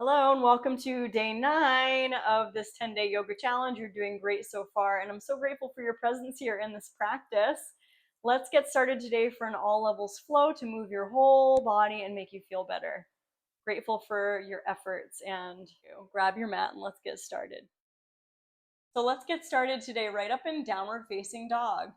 Hello and welcome to day 9 of this 10-day yoga challenge. You're doing great so far, and I'm so grateful for your presence here in this practice. Let's get started today for an all levels flow to move your whole body and make you feel better. Grateful for your efforts, and grab your mat and let's get started. So let's get started today right up in downward facing dog.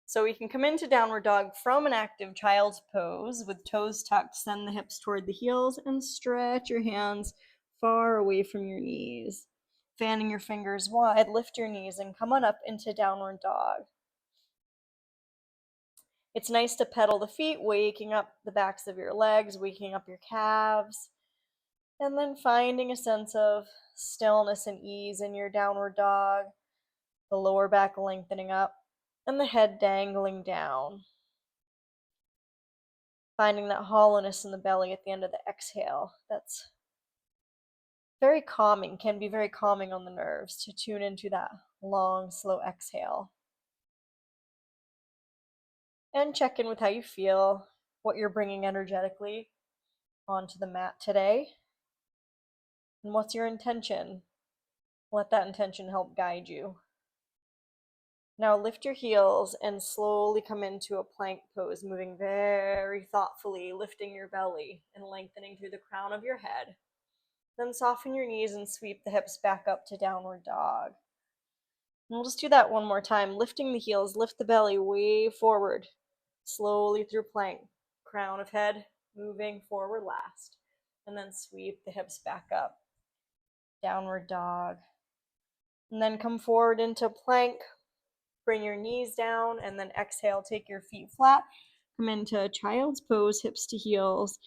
So we can come into downward dog from an active child's pose with toes tucked, send the hips toward the heels, and stretch your hands far away from your knees. Fanning your fingers wide, lift your knees and come on up into downward dog. It's nice to pedal the feet, waking up the backs of your legs, waking up your calves, and then finding a sense of stillness and ease in your downward dog, the lower back lengthening up, and the head dangling down. Finding that hollowness in the belly at the end of the exhale. That's very calming, can be very calming on the nerves to tune into that long, slow exhale. And check in with how you feel, what you're bringing energetically onto the mat today, and what's your intention. Let that intention help guide you. Now lift your heels and slowly come into a plank pose, moving very thoughtfully, lifting your belly and lengthening through the crown of your head. Then soften your knees and sweep the hips back up to downward dog. And we'll just do that one more time, lifting the heels, lift the belly way forward, slowly through plank, crown of head, moving forward last. And then sweep the hips back up, downward dog. And then come forward into plank, bring your knees down, and then exhale, take your feet flat, come into child's pose, hips to heels,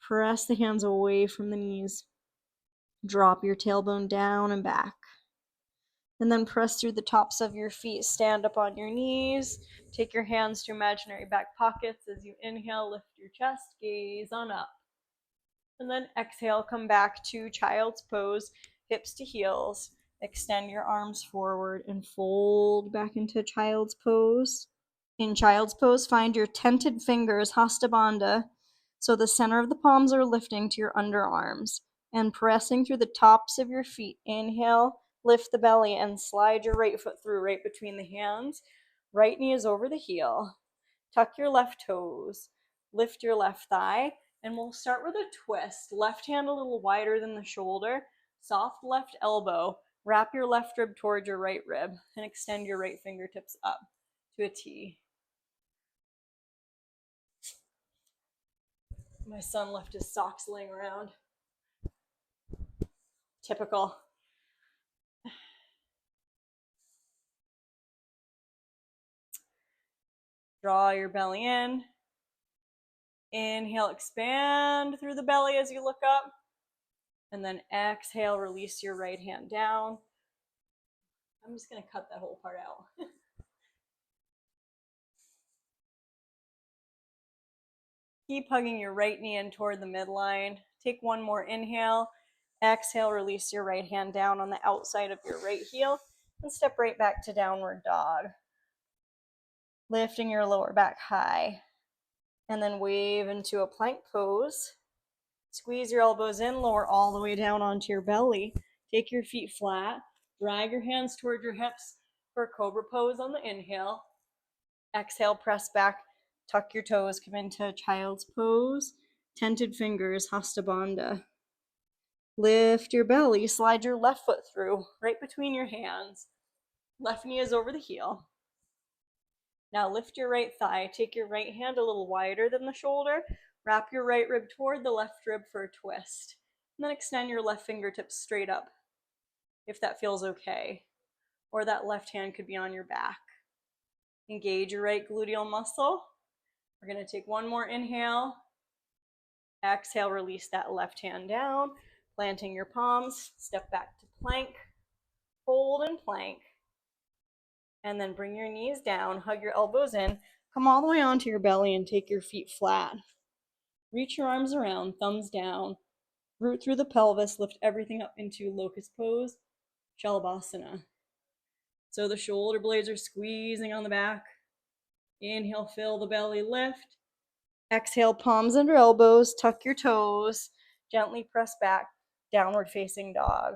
press the hands away from the knees, drop your tailbone down and back. And then press through the tops of your feet, stand up on your knees, take your hands to imaginary back pockets. As you inhale, lift your chest, gaze on up. And then exhale, come back to child's pose, hips to heels. Extend your arms forward and fold back into child's pose. In child's pose, find your tented fingers, Hasta Bandha, so the center of the palms are lifting to your underarms and pressing through the tops of your feet. Inhale, lift the belly and slide your right foot through right between the hands. Right knee is over the heel. Tuck your left toes, lift your left thigh, and we'll start with a twist. Left hand a little wider than the shoulder, soft left elbow. Wrap your left rib towards your right rib and extend your right fingertips up to a T. My son left his socks laying around. Typical. Draw your belly in. Inhale, expand through the belly as you look up. And then exhale, release your right hand down. I'm just going to cut that whole part out. Keep hugging your right knee in toward the midline. Take one more inhale. Exhale, release your right hand down on the outside of your right heel and step right back to downward dog. Lifting your lower back high. And then wave into a plank pose. Squeeze your elbows in, lower all the way down onto your belly. Take your feet flat. Drag your hands toward your hips for cobra pose on the inhale. Exhale, press back. Tuck your toes, come into child's pose. Tented fingers, Hasta Bandha. Lift your belly, slide your left foot through, right between your hands. Left knee is over the heel. Now lift your right thigh, take your right hand a little wider than the shoulder, wrap your right rib toward the left rib for a twist, and then extend your left fingertips straight up, if that feels okay, or that left hand could be on your back. Engage your right gluteal muscle. We're going to take one more inhale. Exhale, release that left hand down, planting your palms, step back to plank, hold and plank, and then bring your knees down, hug your elbows in, come all the way onto your belly and take your feet flat. Reach your arms around, thumbs down, root through the pelvis, lift everything up into locust pose, Shalabhasana. So the shoulder blades are squeezing on the back. Inhale, fill the belly, lift. Exhale, palms under elbows, tuck your toes, gently press back, downward facing dog.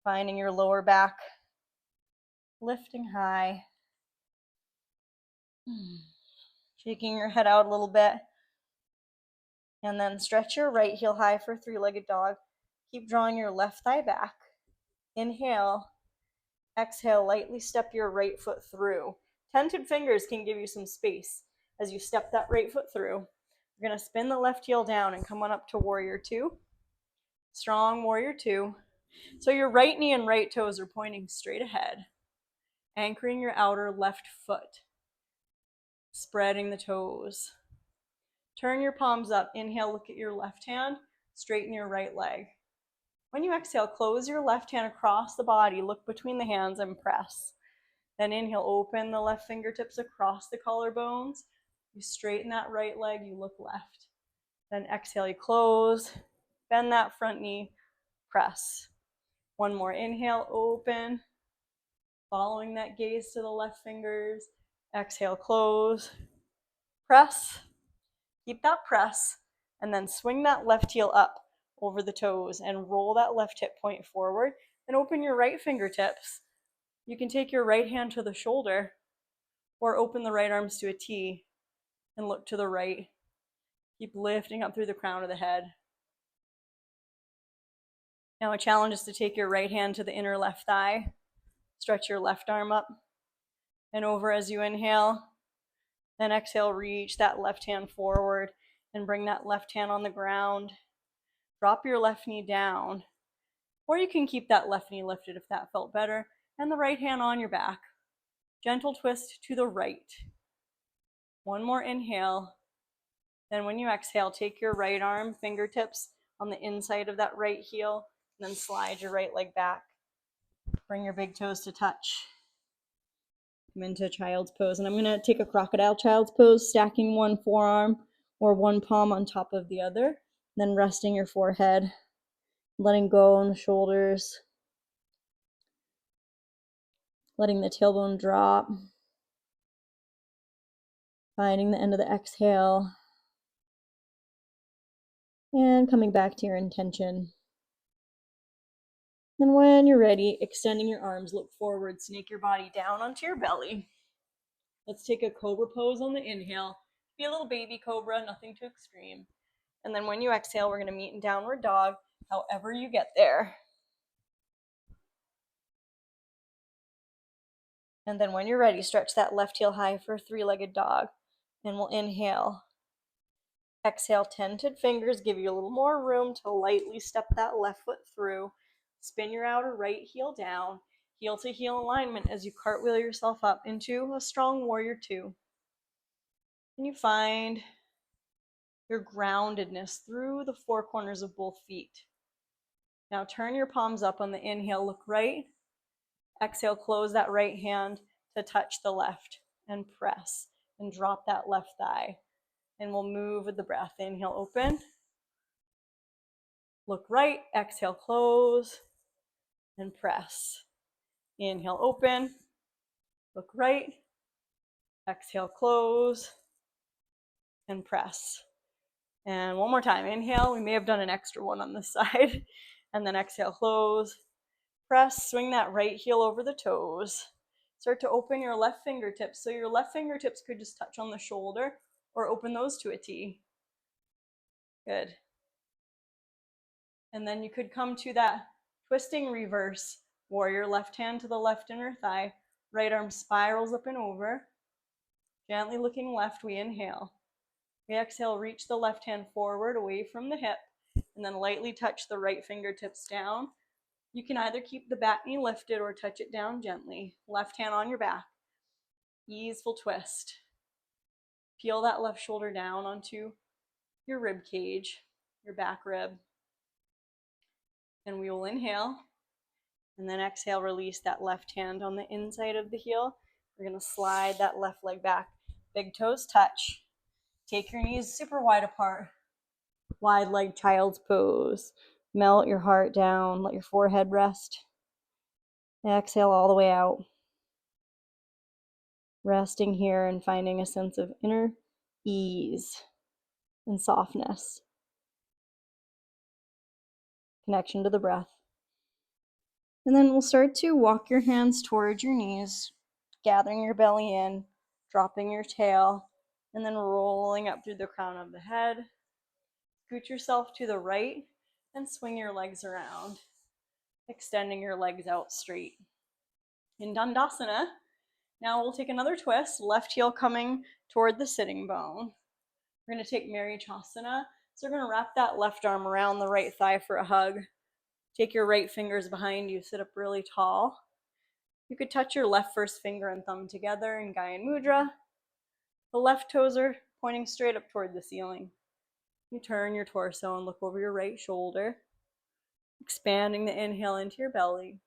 Finding your lower back lifting high. Shaking your head out a little bit. And then stretch your right heel high for three-legged dog. Keep drawing your left thigh back. Inhale. Exhale, lightly step your right foot through. Tented fingers can give you some space as you step that right foot through. You're going to spin the left heel down and come on up to warrior two. Strong warrior two. So your right knee and right toes are pointing straight ahead, anchoring your outer left foot, spreading the toes. Turn your palms up. Inhale, look at your left hand, straighten your right leg. When you exhale, close your left hand across the body, look between the hands and press. Then inhale, open the left fingertips across the collarbones. You straighten that right leg, you look left. Then exhale, you close, bend that front knee, press. One more inhale, open, following that gaze to the left fingers. Exhale, close, press. Keep that press, and then swing that left heel up over the toes and roll that left hip point forward and open your right fingertips. You can take your right hand to the shoulder or open the right arms to a T and look to the right. Keep lifting up through the crown of the head. Now a challenge is to take your right hand to the inner left thigh. Stretch your left arm up and over as you inhale. Then exhale, reach that left hand forward and bring that left hand on the ground. Drop your left knee down, or you can keep that left knee lifted if that felt better, and the right hand on your back. Gentle twist to the right. One more inhale. Then when you exhale, take your right arm, fingertips on the inside of that right heel, and then slide your right leg back. Bring your big toes to touch. Come into child's pose, and I'm going to take a crocodile child's pose, stacking one forearm or one palm on top of the other, then resting your forehead, letting go on the shoulders, letting the tailbone drop, finding the end of the exhale, and coming back to your intention. Then when you're ready, extending your arms, look forward, snake your body down onto your belly. Let's take a cobra pose on the inhale. Be a little baby cobra, nothing too extreme. And then when you exhale, we're going to meet in downward dog, however you get there. And then when you're ready, stretch that left heel high for three-legged dog. And we'll inhale. Exhale, tented fingers, give you a little more room to lightly step that left foot through. Spin your outer right heel down, heel to heel alignment as you cartwheel yourself up into a strong warrior two. And you find your groundedness through the four corners of both feet. Now turn your palms up on the inhale, look right. Exhale, close that right hand to touch the left and press and drop that left thigh. And we'll move with the breath. Inhale, open. Look right, exhale, close, and press. Inhale, open. Look right, exhale, close, and press. And one more time. Inhale, we may have done an extra one on this side. And then exhale, close, press, swing that right heel over the toes. Start to open your left fingertips. So your left fingertips could just touch on the shoulder or open those to a T. Good. And then you could come to that twisting reverse warrior, left hand to the left inner thigh, right arm spirals up and over. Gently looking left, we inhale. We exhale, reach the left hand forward away from the hip, and then lightly touch the right fingertips down. You can either keep the back knee lifted or touch it down gently. Left hand on your back. Easeful twist. Peel that left shoulder down onto your rib cage, your back rib. And we will inhale, and then exhale, release that left hand on the inside of the heel. We're going to slide that left leg back. Big toes touch. Take your knees super wide apart. Wide leg child's pose. Melt your heart down. Let your forehead rest. Exhale all the way out. Resting here and finding a sense of inner ease and softness. Connection to the breath. And then we'll start to walk your hands towards your knees, gathering your belly in, dropping your tail, and then rolling up through the crown of the head. Scoot yourself to the right and swing your legs around, extending your legs out straight. In Dandasana, now we'll take another twist, left heel coming toward the sitting bone. We're going to take Marichasana. So we're going to wrap that left arm around the right thigh for a hug. Take your right fingers behind you, sit up really tall. You could touch your left first finger and thumb together in Gyan Mudra. The left toes are pointing straight up toward the ceiling. You turn your torso and look over your right shoulder, expanding the inhale into your belly.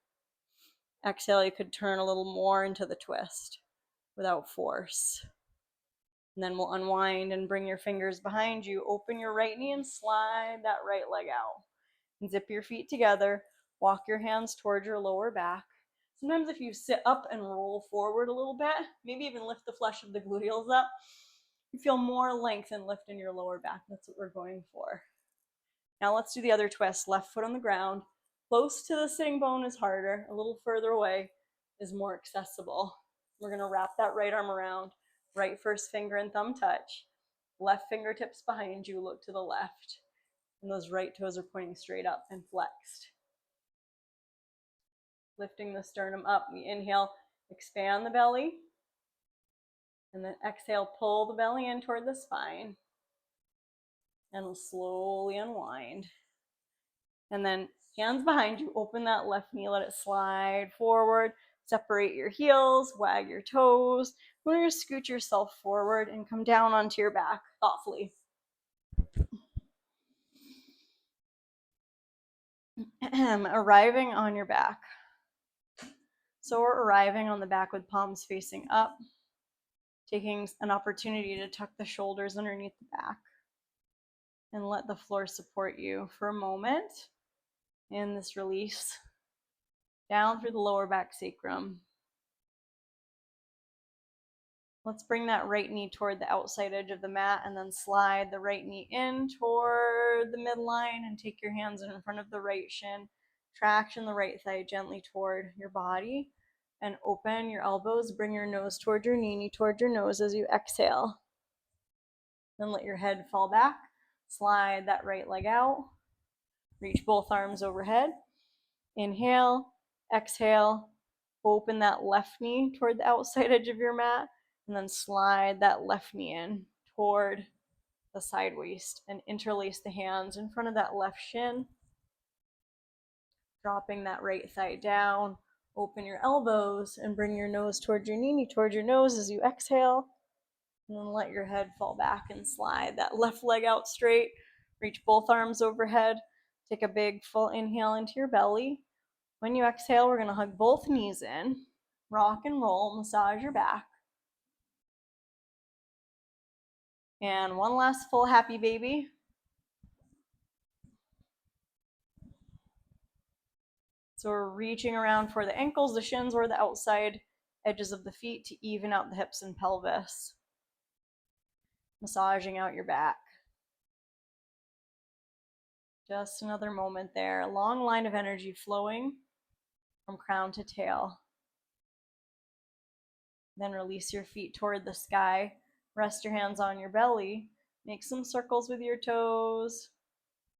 Exhale, you could turn a little more into the twist without force. And then we'll unwind and bring your fingers behind you. Open your right knee and slide that right leg out. And zip your feet together. Walk your hands towards your lower back. Sometimes if you sit up and roll forward a little bit, maybe even lift the flesh of the gluteals up, you feel more length and lift in your lower back. That's what we're going for. Now let's do the other twist. Left foot on the ground. Close to the sitting bone is harder. A little further away is more accessible. We're going to wrap that right arm around. Right first finger and thumb touch. Left fingertips behind you. Look to the left. And those right toes are pointing straight up and flexed. Lifting the sternum up. We inhale, expand the belly. And then exhale, pull the belly in toward the spine. And we'll slowly unwind. And then hands behind you, open that left knee, let it slide forward. Separate your heels, wag your toes. We're going to scoot yourself forward and come down onto your back thoughtfully. Arriving on your back. So we're arriving on the back with palms facing up, taking an opportunity to tuck the shoulders underneath the back and let the floor support you for a moment in this release down through the lower back sacrum. Let's bring that right knee toward the outside edge of the mat and then slide the right knee in toward the midline and take your hands in front of the right shin. Traction the right thigh gently toward your body and open your elbows. Bring your nose toward your knee toward your nose as you exhale. Then let your head fall back. Slide that right leg out. Reach both arms overhead. Inhale, exhale. Open that left knee toward the outside edge of your mat. And then slide that left knee in toward the side waist and interlace the hands in front of that left shin. Dropping that right thigh down. Open your elbows and bring your nose toward your knee toward your nose as you exhale. And then let your head fall back and slide that left leg out straight. Reach both arms overhead. Take a big full inhale into your belly. When you exhale, we're going to hug both knees in. Rock and roll, massage your back. And one last full happy baby. So we're reaching around for the ankles, the shins, or the outside edges of the feet to even out the hips and pelvis. Massaging out your back. Just another moment there. A long line of energy flowing from crown to tail. Then release your feet toward the sky. Rest your hands on your belly. Make some circles with your toes.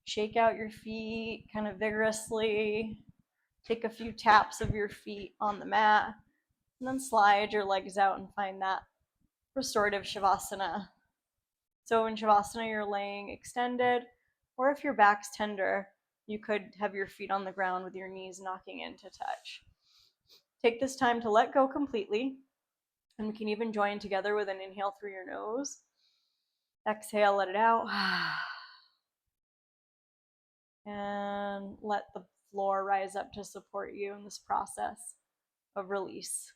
Shake out your feet kind of vigorously. Take a few taps of your feet on the mat. And then slide your legs out and find that restorative Shavasana. So in Shavasana, you're laying extended. Or if your back's tender, you could have your feet on the ground with your knees knocking in to touch. Take this time to let go completely. And we can even join together with an inhale through your nose. Exhale, let it out. And let the floor rise up to support you in this process of release.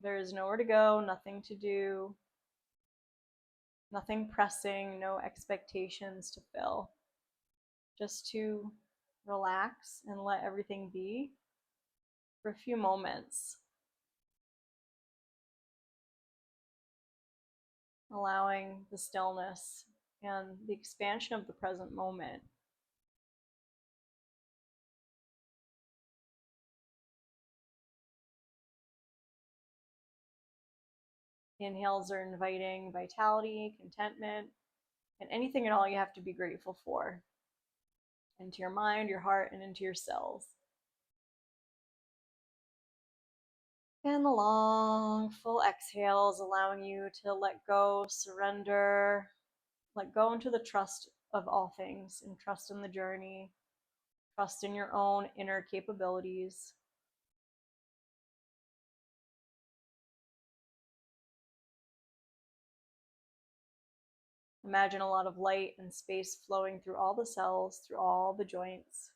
There is nowhere to go, nothing to do, nothing pressing, no expectations to fill. Just to relax and let everything be for a few moments. allowing the stillness and the expansion of the present moment. Inhales are inviting vitality, contentment, and anything at all you have to be grateful for into your mind, your heart, and into your cells. And the long, full exhales, allowing you to let go, surrender, let go into the trust of all things, and trust in the journey, trust in your own inner capabilities. Imagine a lot of light and space flowing through all the cells, through all the joints.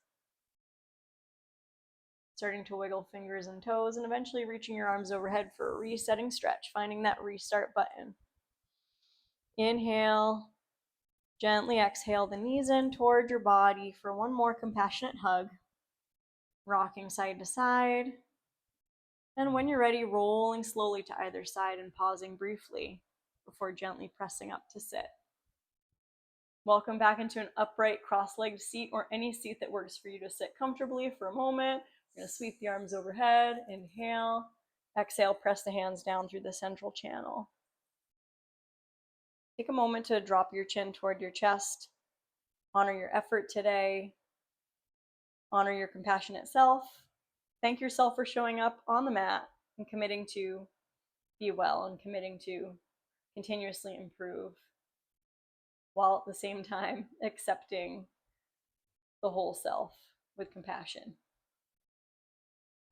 Starting to wiggle fingers and toes, and eventually reaching your arms overhead for a resetting stretch, finding that restart button. Inhale, gently exhale the knees in toward your body for one more compassionate hug. Rocking side to side. And when you're ready, rolling slowly to either side and pausing briefly before gently pressing up to sit. Welcome back into an upright cross-legged seat or any seat that works for you to sit comfortably for a moment. We're going to sweep the arms overhead. Inhale. Exhale, press the hands down through the central channel. Take a moment to drop your chin toward your chest. Honor your effort today. Honor your compassionate self. Thank yourself for showing up on the mat and committing to be well and committing to continuously improve, while at the same time accepting the whole self with compassion.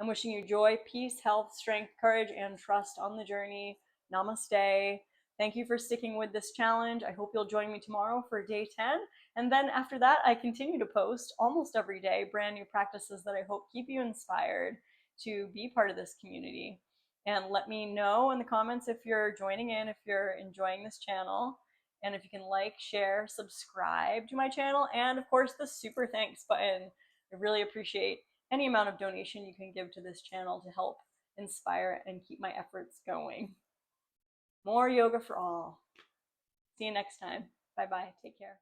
I'm wishing you joy, peace, health, strength, courage, and trust on the journey. Namaste. Thank you for sticking with this challenge. I hope you'll join me tomorrow for day 10. And then after that, I continue to post almost every day brand new practices that I hope keep you inspired to be part of this community. And let me know in the comments if you're joining in, if you're enjoying this channel, and if you can like, share, subscribe to my channel, and of course the super thanks button. I really appreciate any amount of donation you can give to this channel to help inspire and keep my efforts going. More yoga for all. See you next time. Bye bye. Take care.